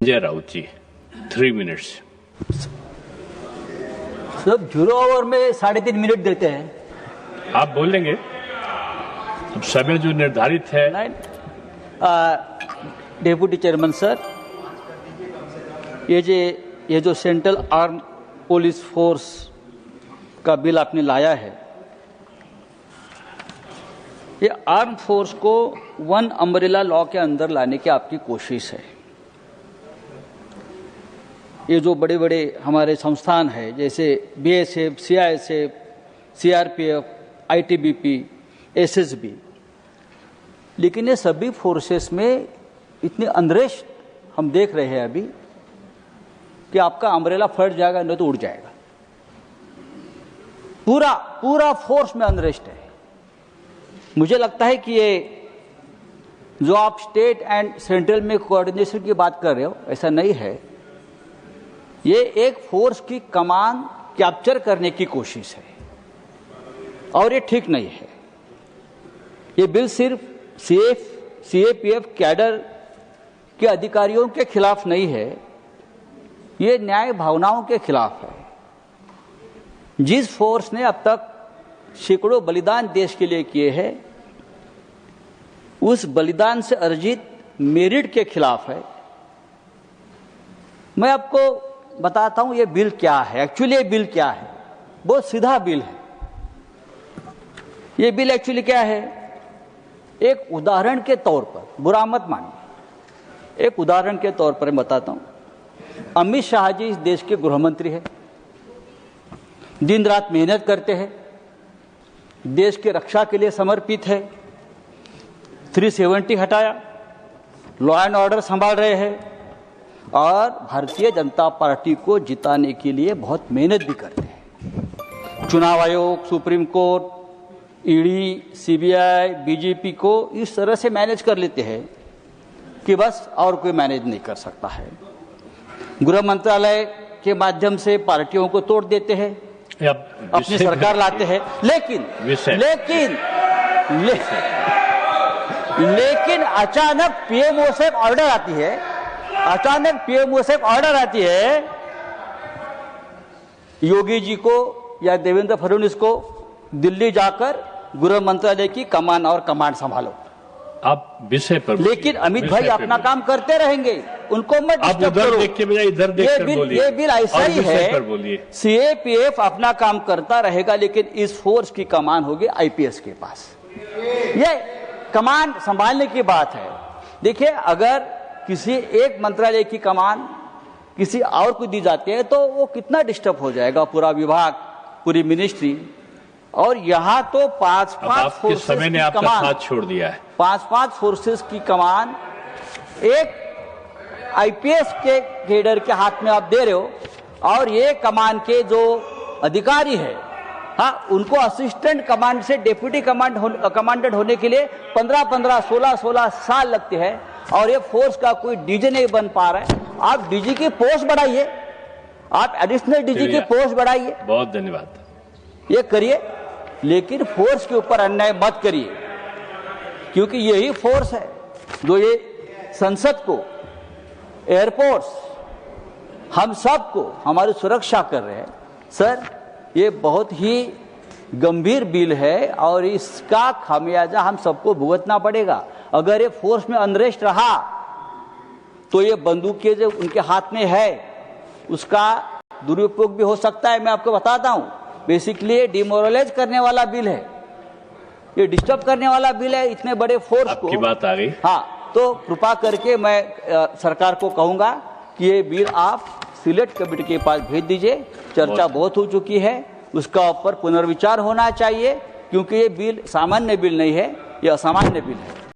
संजय राउत जी, 3 minutes. सब 0 over में 3.5 minute देते हैं। आप बोल लेंगे, अब समय जो निर्धारित है। डेप्यूटी चेयरमैन सर, ये जो सेंट्रल आर्म पुलिस फोर्स का बिल आपने लाया है, ये आर्म फोर्स को वन अम्ब्रेला लॉ के अंदर लाने की आपकी कोशिश है। ये जो बड़े बड़े हमारे संस्थान है जैसे BSF, CISF, CRPF, ITBP, SSB, लेकिन ये सभी फोर्सेस में इतनी अनरेस्ट हम देख रहे हैं अभी कि आपका अम्ब्रेला फट जाएगा, नहीं तो उड़ जाएगा। पूरा फोर्स में अनरेस्ट है। मुझे लगता है कि ये जो आप स्टेट एंड सेंट्रल में कोऑर्डिनेशन की बात कर रहे हो, ऐसा नहीं है। ये एक फोर्स की कमान कैप्चर करने की कोशिश है और ये ठीक नहीं है। ये बिल सिर्फ सीएपीएफ कैडर के अधिकारियों के खिलाफ नहीं है, ये न्याय भावनाओं के खिलाफ है। जिस फोर्स ने अब तक सैकड़ों बलिदान देश के लिए किए हैं, उस बलिदान से अर्जित मेरिट के खिलाफ है। मैं आपको बताता हूं ये बिल क्या है। एक्चुअली ये बिल क्या है, बहुत सीधा बिल है। ये बिल एक्चुअली क्या है, एक उदाहरण के तौर पर, बुरा मत मानिए, एक उदाहरण के तौर पर मैं बताता हूं। अमित शाह जी इस देश के गृह मंत्री हैं, दिन रात मेहनत करते हैं, देश के रक्षा के लिए समर्पित है। 370 हटाया, लॉ एंड ऑर्डर संभाल रहे हैं और भारतीय जनता पार्टी को जिताने के लिए बहुत मेहनत भी करते हैं। चुनाव आयोग, supreme court, ED, CBI, BJP को इस तरह से मैनेज कर लेते हैं कि बस और कोई मैनेज नहीं कर सकता है। गृह मंत्रालय के माध्यम से पार्टियों को तोड़ देते हैं, अपनी सरकार लाते हैं। लेकिन अचानक पीएमओ से ऑर्डर आती है, योगी जी को या देवेंद्र फडणवीस को दिल्ली जाकर गृह मंत्रालय की कमान और कमांड संभालो। आप विषय पर, लेकिन अमित भाई अपना काम करते रहेंगे, उनको मत डिस्टर्ब करो। देख के बजाय इधर देख कर बोलिए। ये बिल ऐसा ही है, सीएपीएफ अपना काम करता रहेगा, लेकिन इस फोर्स की कमान होगी आईपीएस के पास। ये कमान संभालने की बात है। देखिए, अगर किसी एक मंत्रालय की कमान किसी और को दी जाती है तो वो कितना डिस्टर्ब हो जाएगा, पूरा विभाग, पूरी मिनिस्ट्री। और यहाँ तो 5-5 फोर्सेस की कमान, साथ छोड़ दिया है। 5-5 फोर्सेस की कमान एक आईपीएस के कैडर के हाथ में आप दे रहे हो, और ये कमान के जो अधिकारी है, हाँ, उनको असिस्टेंट कमांड से डेप्यूटी कमांडेंट होने के लिए 15-15, 16-16 साल लगते हैं, और ये फोर्स का कोई डीजी नहीं बन पा रहा है। आप डीजी की पोस्ट बढ़ाइए, आप एडिशनल डीजी की पोस्ट बढ़ाइए। बहुत धन्यवाद। ये करिए, लेकिन फोर्स के ऊपर अन्याय मत करिए, क्योंकि यही फोर्स है जो ये संसद को, एयरफोर्स, हम सबको हमारी सुरक्षा कर रहे हैं। सर, ये बहुत ही गंभीर बिल है और इसका खामियाजा हम सबको भुगतना पड़ेगा। अगर ये फोर्स में अनरेस्ट रहा तो ये बंदूकें जो उनके हाथ में है उसका दुरुपयोग भी हो सकता है। मैं आपको बताता हूं, बेसिकली डिमोरलाइज करने वाला बिल है, ये डिस्टर्ब करने वाला बिल है इतने बड़े फोर्स को। आपकी बात आ गई। हाँ, तो कृपा करके मैं सरकार को कहूंगा कि ये बिल आप सिलेक्ट कमेटी के पास भेज दीजिए। चर्चा बहुत हो चुकी है, उसका ऊपर पुनर्विचार होना चाहिए, क्योंकि ये बिल सामान्य बिल नहीं है, ये असामान्य बिल है।